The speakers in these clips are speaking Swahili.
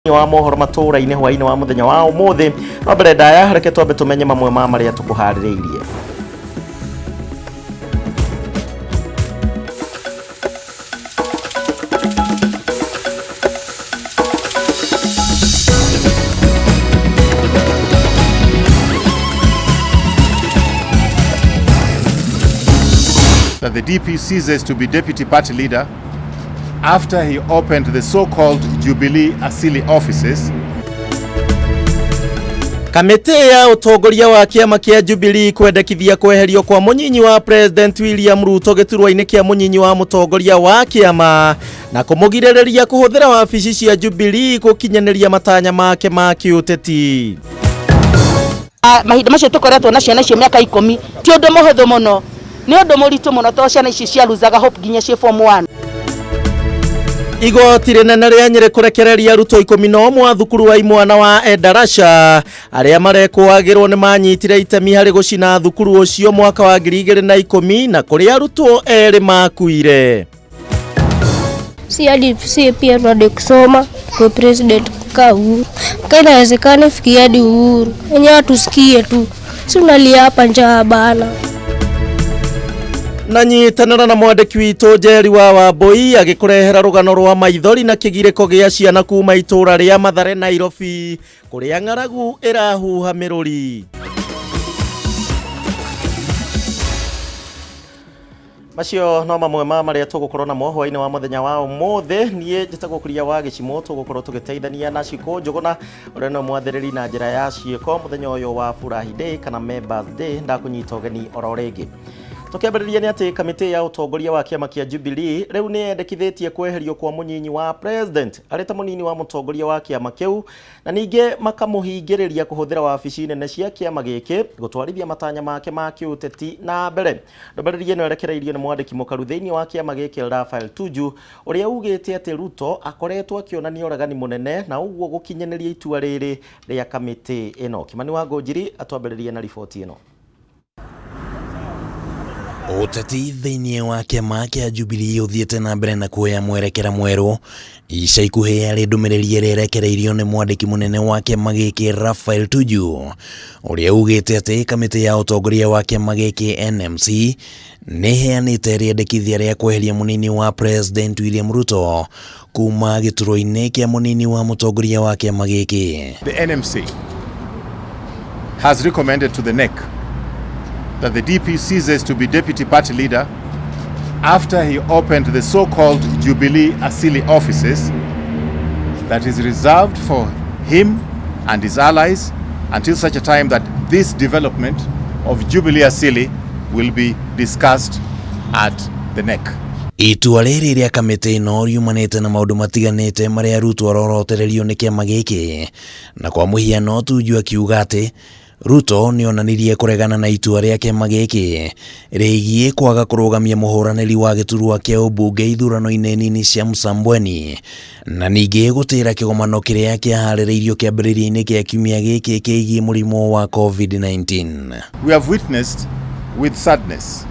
wa mohoro Matuuraini hwaini wa muthenya wa umuthi no mbere ndaya reke twambe tumenye mamwe ma maria tukuhaririirie. That the DP ceases to be deputy party leader after he opened the so-called Jubilee Asili offices. Kamete ya utongoria wa kiama kia Jubilee kwendekithia kweherio kwa munyinyi wa President William Ruto giturwa-ini kia munyinyi wa mutongoria wa kiama na kumugirireria kuhuthira wabici cia Jubilee gukinyaniria matanya make ma kiuteti. Mahinda macio tukoretwo na ciana cia miaka 10 ti undu muhuthu muno, ni undu muritu muno to ciana ici ciaruzaga hope ginya cia form 1. Igoti rinene ria Nyeri kurekereria Ruto 11 a thukuru wa imwana wa Endarasha aria marekwagirwo ni manyitire itemi hari gucina thukuru ucio mwaka wa 2010 na kuria Ruto eri makuire. Si pia rudi kusoma kwa president Uhuru. Kaina wezekane fikia hadi Uhuru. Wenyewe tusikie tu. Si unalia hapa njaa bana. Nanyitanira na mwandiki witu Njeri wa Wambui agikurehera rugano rwa maithori na kigiriko gia ciana kuma itura ria Mathare Nairobi kuria ng'aragu irahuha miruri. Macio no mamwe ma maria tugukorwo na mohwa-ini wa muthenya wa umuthi nie njitagwo kuria wa gicimo tugukorwo tugiteithania na ciko njuguna uria no mwathiriri na njira ya ciiko muthenya uyu wa Furahi Day kana Members Day ndakunyita ugeni oro ringi. Tukiambiriria ni ati kamite ya utongoria wa kiama kia Jubilee riu ni endekithitie kweherio kwa munyinyi wa president areta munini wa mutongoria wa kiama kiu na ninge makamuhingiriria kuhuthira wabici nene cia kiama giki gutwarithia matanya make ma kiuteti na mbere. Ndoberirie no erekereirio ni mwandiki mukaru thiini wa kiama giki Rafael Tuju uria ugite ati Ruto akoretwo akionania uragani munene na uguo gukinyaniria itua riri ria kamite ino. Kimani wa Ngojiri atwambiririe na ripoti ino. Uteti thiini wa kiama kia Jubilee uthiete na mbere na kuoya mwerekera mweru ica ikuhi ari ndumiriri irerekereirio ni mwandiki munene wa kiama giki Rafael Tuju uria ugite ati kamite ya utongoria wa kiama giki NMC ni heanite riendekithia ria kweheria munini wa President William Ruto kuma gituro-ini kia munini wa mutongoria wa kiama giki. The NMC has recommended to the NEC that the DP ceases to be deputy party leader after he opened the so-called Jubilee Asili offices that is reserved for him and his allies until such a time that this development of Jubilee Asili will be discussed at the NEC. Itua riri ria kamite ino riumanite na maundu matiganite maria Ruto arorotererio ni kiama giki na kwa muhiano Tuju akiuga ati Ruto ni onanirie kuregana na itua ria kiama giki rigie kwaga kurugamia muhuraniri wa giturwa kia ubunge ithurano-ini nini cia Msambweni na ningi gutira kigomano kiria kiahaririirio kiambiriria-ini kia kiumia giki kiigie murimo wa COVID-19. We have witnessed with sadness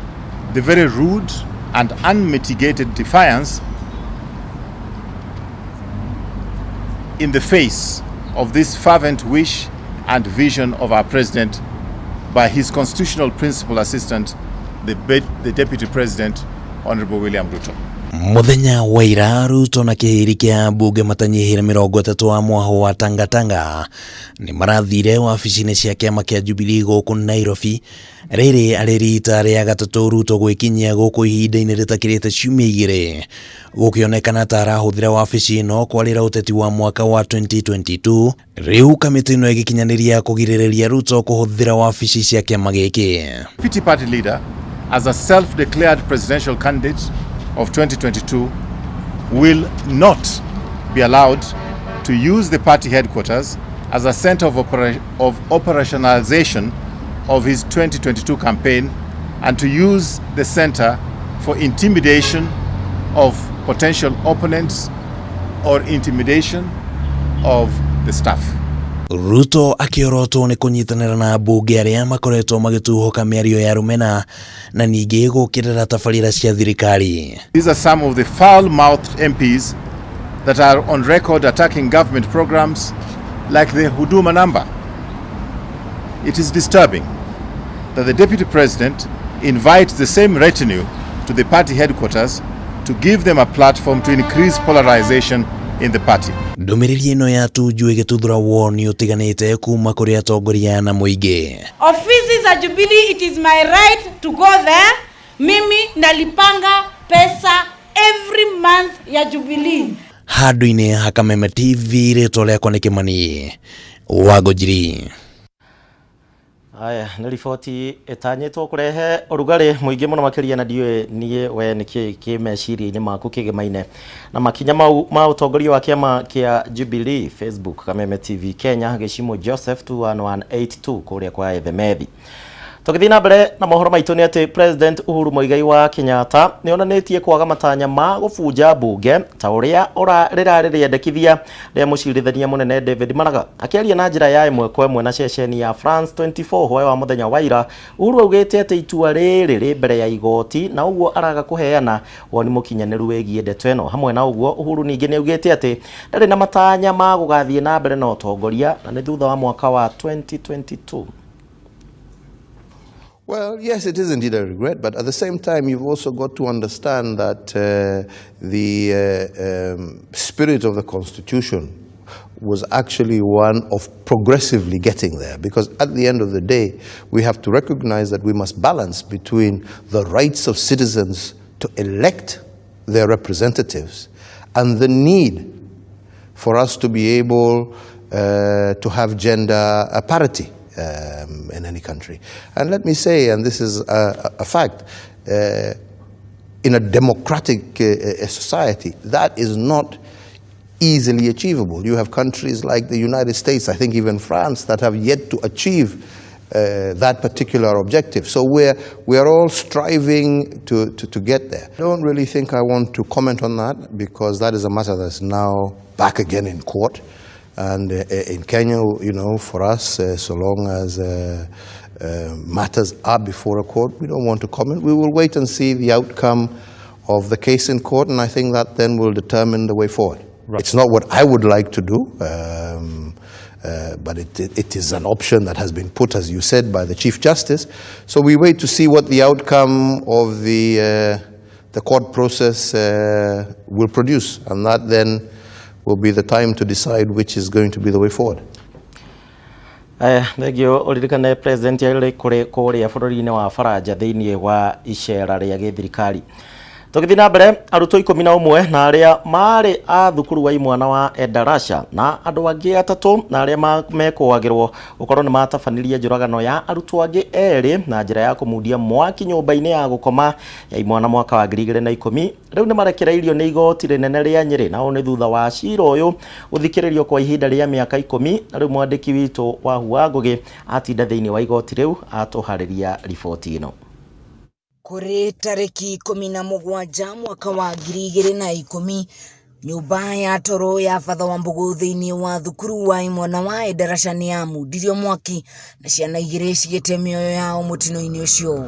the very rude and unmitigated defiance in the face of this fervent wish and vision of our president by his constitutional principal assistant, the Deputy President, Honorable William Ruto. Muthenya wa ira Ruto na kihiri kia bunge matanyihire 30 wa mwaho wa Tangatanga ni marathire wabici-ini cia kiama kia Jubilee guku Nairobi riri ari rita ria gatatu Ruto gwikinyia guku ihinda-ini ritakirite ciumia igiri gukionekana ta arahuthira wabici ino kwarira uteti wa mwaka wa 2022 riu kamite ino igikinyaniria kugirireria Ruto kuhuthira wabici cia kiama giki. Deputy party leader as a self-declared presidential candidate of 2022 will not be allowed to use the party headquarters as a center of operationalization of his 2022 campaign and to use the center for intimidation of potential opponents or intimidation of the staff. Ruto akiorotwo ni kunyitanira na bunge aria makoretwo magituhoka miario ya rumena na ningi gukirira tabarira cia thirikari. These are some of the foul-mouthed MPs that are on record attacking government programs like the Huduma number. It is disturbing that the Deputy President invites the same retinue to the party headquarters to give them a platform to increase polarization in the party. Ndumiriri ino ya tuju igituthura woni utiganite kuma kuri atongoria na muingi. Ofisi za Jubilee, it is my right to go there. Mimi nalipanga pesa every month ya Jubilee. Handu-ini ha Kameme TV rĩtwa rĩakwa nĩ Kimani Wangũnjiri. Aya, nĩ riboti ĩtanyĩtwo kũrehe ũrugarĩ mũingĩ mũno makĩria, na ndiũĩ niĩ we nĩkĩ kĩmeciria-inĩ maku kĩgemaine na makinya mau ma ũtongoria wa kĩama kĩa Jubilee. Facebook Kameme TV Kenya, Gĩchimũ Joseph 21182 kũrĩa kwa Ethemethi. Tũgĩthiĩ na mbere na mohoro maitũ nĩ atĩ President Uhuru Muigai wa Kenyatta nĩ onanĩtie kwaga matanya ma gũbunja mbunge ta ũrĩa rĩrarĩ rĩendekithia rĩa mũcirithania mũnene David Maraga. Akĩaria na njĩra ya ĩmwe kwa ĩmwe na ceceni ya France 24 hwaĩ wa mũthenya wa ira, Uhuru augĩte atĩ itua rĩrĩ rĩ mbere ya igoti na ũguo araga kũheana woni mũkinyanĩru wĩgiĩ ndeto ĩno. Hamwe na ũguo, Uhuru ningĩ nĩ augĩte atĩ ndarĩ na matanya ma gũgathiĩ na mbere na ũtongoria na nĩ thutha wa mwaka wa 2022. Well, yes, it is indeed a regret, but at the same time, you've also got to understand that the spirit of the Constitution was actually one of progressively getting there, because at the end of the day, we have to recognize that we must balance between the rights of citizens to elect their representatives and the need for us to be able to have gender parity in any country. And let me say, and this is a fact, in a democratic society, that is not easily achievable. You have countries like the United States, I think even France, that have yet to achieve that particular objective. So we're all striving to get there. I don't really think I want to comment on that, because that is a matter that's now back again in court. And in Kenya, you know, for us, so long as matters are before a court, we don't want to comment. We will wait and see the outcome of the case in court, and I think that then will determine the way forward. Right. It's not what I would like to do, but it is an option that has been put, as you said, by the Chief Justice. So we wait to see what the outcome of the court process will produce, and that then will be the time to decide which is going to be the way forward. Thegio uririkane president yari kũrĩa bũrũri-inĩ wa Faranja thĩinĩ wa icera rĩa gĩthirikari. Tũgĩthiĩ na mbere, arutwo 11 na arĩa marĩ a thukuru wa imwana wa Endarasha na andũ angĩ 3 na arĩa mekũagĩrwo gũkorwo nĩ matabanirie njũragano ya arutwo angĩ erĩ na njĩra ya kũmundia mwaki nyũmba-inĩ ya gũkoma ya imwana mwaka wa 2010 rĩu nĩ marekereirio nĩ igoti rĩnene rĩa Nyeri, nao nĩ thutha wa cira ũyũ gũthikĩrĩrio kwa ihinda rĩa mĩaka 10 na rĩu mwandĩki witũ wa Hua Ngũgĩ atinda thĩinĩ wa igoti rĩu atũharĩria riboti ĩno. Kuri tariki 17 mwaka wa 2010, nyumba ya toro ya Father Wambugu thĩinĩ wa thukuru wa imwana wa Endarasha nĩ yamundirio mwaki na ciana igĩrĩ cigĩte mĩoyo yao mũtino-inĩ ũcio.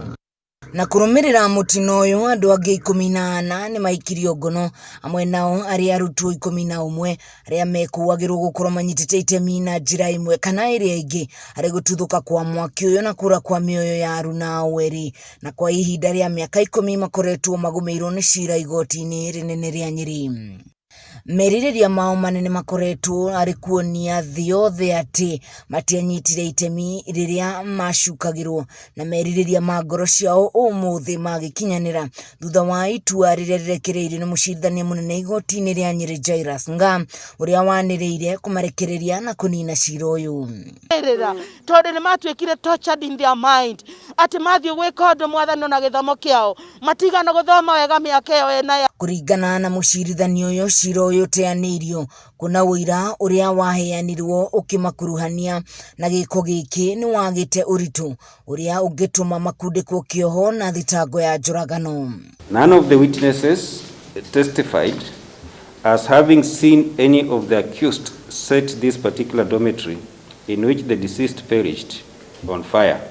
Na kũrũmĩrĩra mũtino ũyũ, andũ angĩ 14 nĩ maikirio ngono, amwe nao arĩa arutwo 11 arĩa mekuagĩrwo gũkorwo manyitĩte itemi na njĩra ĩmwe kana ĩrĩa ĩngĩ harĩ gũtuthũka kwa mwaki ũyũ na kũra kwa mĩoyo ya aruna ao erĩ, na kwa ihinda rĩa mĩaka 10 makoretwo magũmĩirwo nĩ cira igoti-inĩ rĩnene rĩa Nyeri. Merirĩria mao manene makoretwo arĩ kuonia thĩ yothe atĩ matianyitire itemi rĩrĩa macukagĩrwo, na merirĩria ma ngoro ciao ũmũthĩ magĩkinyanĩra thutha wa itua rĩrĩa rĩrekereirio nĩ mũcirithania mũnene igoti-inĩ rĩa Nyeri Jairus Nga, ũrĩa wanĩrĩire kũmarekereria na kũnina cira ũyũ. Tondũ nĩ matuĩkire tortured in their mind, atĩ mathiĩ gwĩka ũndũ mwathano na gĩthomo kĩao, matigana gũthoma wega mĩaka ĩyo ena. Kũringana na mũcirithania ũyũ, cira ũyũ ũteanĩirio kuna ũira ũrĩa waheanirwo ũkĩmakuruhania na gĩko gĩkĩ nĩ wagĩte ũritũ ũrĩa ũngĩtũma makundĩkwo kĩoho na thitango ya njũragano. None of the witnesses testified as having seen any of the accused set this particular dormitory in which the deceased perished on fire.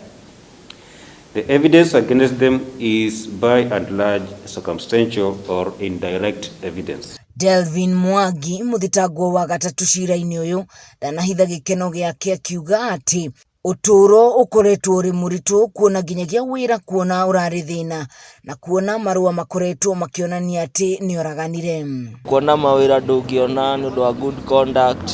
The evidence against them is by and large circumstantial or indirect evidence. Delvin Mwangi muthitagwo wa gatatu cira-ini uyu ndanahitha gikeno giake akiuga ati uturo ukoretwo uri muritu kuona nginyagia wira kuona urari thina na kuona marua makoretwo makionania ati ni oraganire kuona mawira ndungiona ni undu wa good conduct.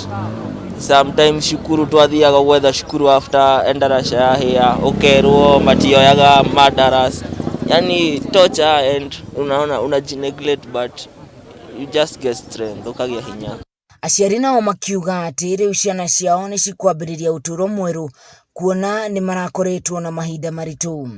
Sometimes shukuru twathiaga gwetha shukuru after endarasha yahia ukerwo matioyaga madaras, yani torture, and unaona unajineglect but you just get strength ukagia hinya. Aciari nao makiuga ati riu ciana ciao ni cikwambiriria uturo mweru kuona ni marakoretwo na mahinda maritu.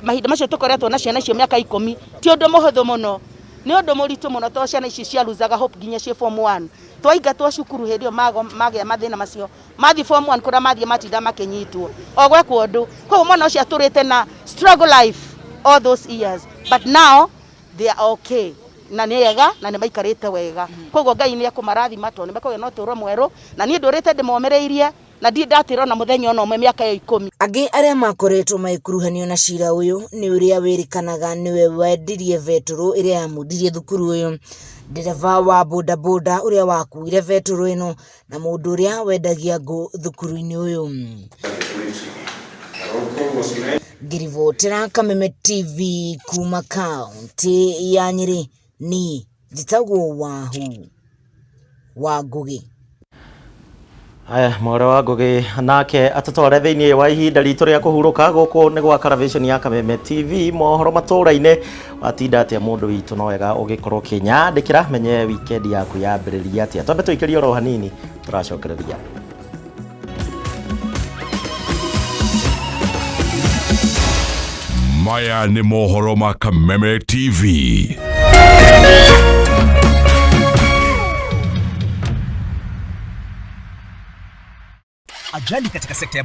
Mahinda macio tukoretwo na ciana icio miaka 10 ti undu muhuthu muno, ni undu muritu muno to ciana ici ciaruzaga hope ginya cie form 1 twaingatwo cukuru hindio magia mathina macio mathi form 1 kura mathi matinda makenyitwo ogwe kundu kwa mwana ucio aturite na struggle life all those years, but now they are okay na niega na ni maikarite wega. Koguo Ngai ni akumarathima to ni makoge no turo mweru na ni ndurite ndimomereirie na ndi ndatira na muthenya ono me miaka 10. Angi aria makoretwo maikuruhanio na cira uyu ni uria wirikanaga niwe wendirie veturu iria yamundirie thukuru uyu, ndereva wa bodaboda uria wakuire veturu ino na mundu uria wendagia ngo thukuru-ini uyu. Ngirivotera Kameme TV kuma kaunti ya Nyeri ni Njitagwo wa Ngugi. Aya mwara wa Ngugi nake atatware thiini wa ihinda ritu ria kuhuruka guku ni gwa television ya Kameme TV mohoro Matuuraini watinda atia mundu witu no wega ugikorwo kinyandikira menye weekend yaku yambiriria atia twambe tuikirie oro hanini turacokereria. Maya ni mohoro ma Kameme TV. Ajali katika sekta ya